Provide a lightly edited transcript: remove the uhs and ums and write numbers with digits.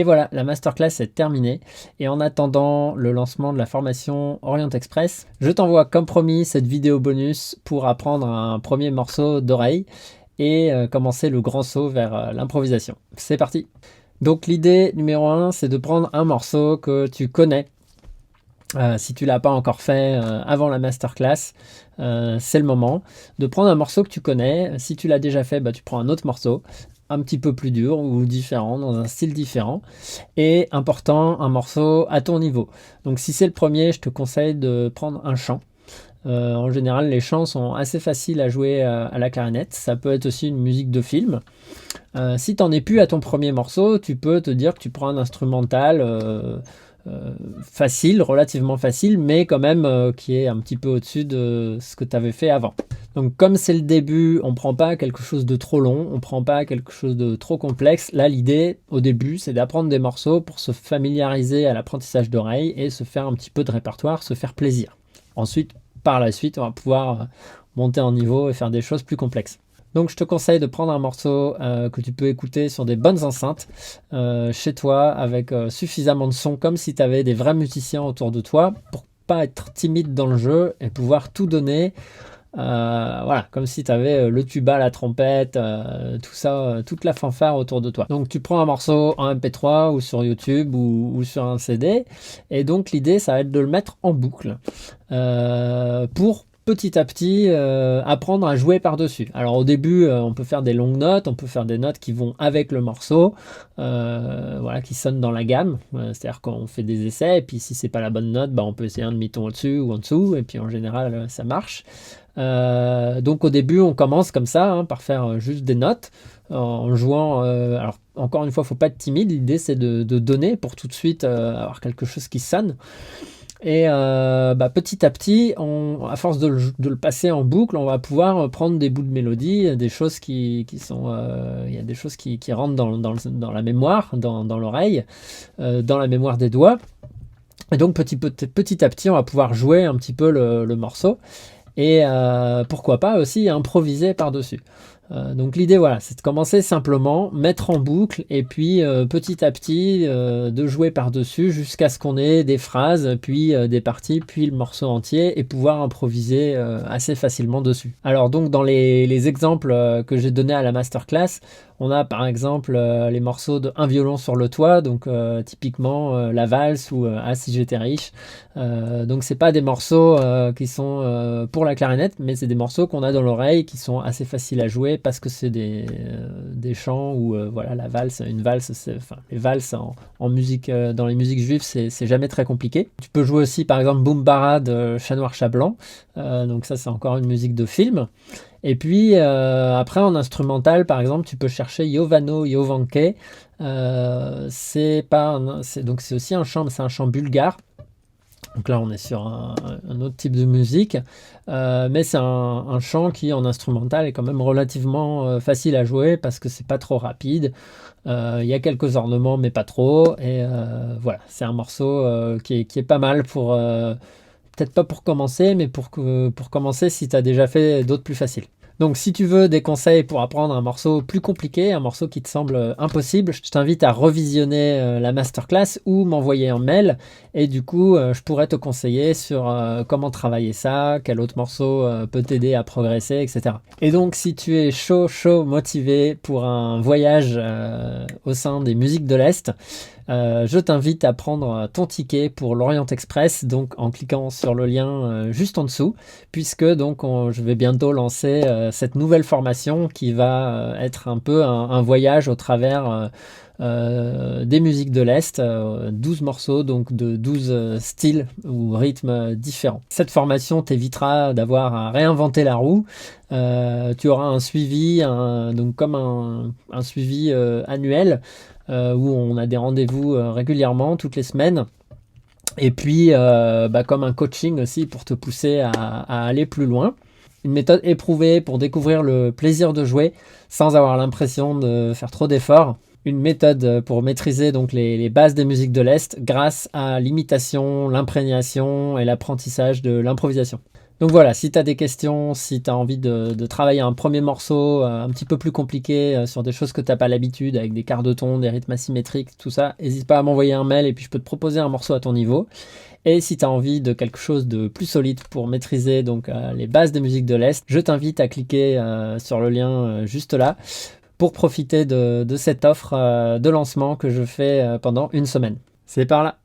Et voilà, la masterclass est terminée. Et en attendant le lancement de la formation Orient Express, je t'envoie comme promis cette vidéo bonus pour apprendre un premier morceau d'oreille et commencer le grand saut vers l'improvisation. C'est parti! Donc l'idée numéro 1, c'est de prendre un morceau que tu connais. Si tu ne l'as pas encore fait avant la masterclass, c'est le moment de prendre un morceau que tu connais. Si tu l'as déjà fait, tu prends un autre morceau, un petit peu plus dur ou différent, dans un style différent. Et important, un morceau à ton niveau. Donc si c'est le premier, je te conseille de prendre un chant. En général, les chants sont assez faciles à jouer à la clarinette. Ça peut être aussi une musique de film. Si tu n'en es plus à ton premier morceau, tu peux te dire que tu prends un instrumental facile, relativement facile, mais quand même qui est un petit peu au-dessus de ce que tu avais fait avant. Donc comme c'est le début, on ne prend pas quelque chose de trop long, on ne prend pas quelque chose de trop complexe. Là, l'idée au début, c'est d'apprendre des morceaux pour se familiariser à l'apprentissage d'oreille et se faire un petit peu de répertoire, se faire plaisir. Ensuite, par la suite, on va pouvoir monter en niveau et faire des choses plus complexes. Donc je te conseille de prendre un morceau que tu peux écouter sur des bonnes enceintes chez toi avec suffisamment de son, comme si tu avais des vrais musiciens autour de toi, pour pas être timide dans le jeu et pouvoir tout donner. Voilà, comme si tu avais le tuba, la trompette, tout ça, toute la fanfare autour de toi. Donc tu prends un morceau en MP3 ou sur YouTube ou sur un CD, et donc l'idée ça va être de le mettre en boucle pour petit à petit apprendre à jouer par-dessus. Alors au début, on peut faire des longues notes, on peut faire des notes qui vont avec le morceau, voilà, qui sonnent dans la gamme. C'est-à-dire qu'on fait des essais, et puis si c'est pas la bonne note, on peut essayer un demi-ton au-dessus ou en dessous, et puis en général, ça marche. Donc au début, on commence comme ça, par faire juste des notes, en jouant. Alors encore une fois, faut pas être timide. L'idée, c'est de donner pour tout de suite avoir quelque chose qui sonne. Et petit à petit, à force de le passer en boucle, on va pouvoir prendre des bouts de mélodie, des choses qui sont, il y a des choses qui rentrent dans la mémoire, dans l'oreille, dans la mémoire des doigts. Et donc petit à petit, on va pouvoir jouer un petit peu le morceau. Et pourquoi pas aussi improviser par-dessus. Donc l'idée, voilà, c'est de commencer simplement, mettre en boucle, et puis petit à petit de jouer par-dessus jusqu'à ce qu'on ait des phrases, puis des parties, puis le morceau entier, et pouvoir improviser assez facilement dessus. Alors donc dans les exemples que j'ai donnés à la masterclass, on a par exemple les morceaux de Un violon sur le toit, donc typiquement la valse ou Ah si j'étais riche. Donc c'est pas des morceaux qui sont pour la clarinette, mais c'est des morceaux qu'on a dans l'oreille qui sont assez faciles à jouer parce que c'est des chants où voilà, la valse, une valse, les valses en musique, dans les musiques juives, c'est jamais très compliqué. Tu peux jouer aussi par exemple Boum Bara de Chat Noir Chat Blanc, donc ça c'est encore une musique de film. Et puis après en instrumental, par exemple, tu peux chercher Jovano Jovanke. C'est aussi un chant, mais c'est un chant bulgare. Donc là, on est sur un autre type de musique, mais c'est un chant qui, en instrumental, est quand même relativement facile à jouer parce que c'est pas trop rapide. Il y a quelques ornements, mais pas trop. Et voilà, c'est un morceau qui est pas mal pour, peut-être pas pour commencer, mais pour commencer si tu as déjà fait d'autres plus faciles. Donc si tu veux des conseils pour apprendre un morceau plus compliqué, un morceau qui te semble impossible, je t'invite à revisionner la masterclass ou m'envoyer un mail, et du coup je pourrais te conseiller sur comment travailler ça, quel autre morceau peut t'aider à progresser, etc. Et donc si tu es chaud motivé pour un voyage au sein des musiques de l'Est, je t'invite à prendre ton ticket pour l'Orient Express, donc en cliquant sur le lien juste en dessous, puisque donc je vais bientôt lancer cette nouvelle formation qui va être un peu un voyage au travers des musiques de l'Est, 12 morceaux, donc de 12 styles ou rythmes différents. Cette formation t'évitera d'avoir à réinventer la roue. Tu auras un suivi, donc comme un suivi annuel, où on a des rendez-vous régulièrement, toutes les semaines. Et puis, comme un coaching aussi pour te pousser à aller plus loin. Une méthode éprouvée pour découvrir le plaisir de jouer sans avoir l'impression de faire trop d'efforts. Une méthode pour maîtriser donc les bases des musiques de l'Est grâce à l'imitation, l'imprégnation et l'apprentissage de l'improvisation. Donc voilà, si tu as des questions, si tu as envie de travailler un premier morceau un petit peu plus compliqué sur des choses que tu n'as pas l'habitude, avec des quarts de ton, des rythmes asymétriques, tout ça, n'hésite pas à m'envoyer un mail et puis je peux te proposer un morceau à ton niveau. Et si tu as envie de quelque chose de plus solide pour maîtriser donc les bases de musique de l'Est, je t'invite à cliquer sur le lien juste là pour profiter de cette offre de lancement que je fais pendant une semaine. C'est par là.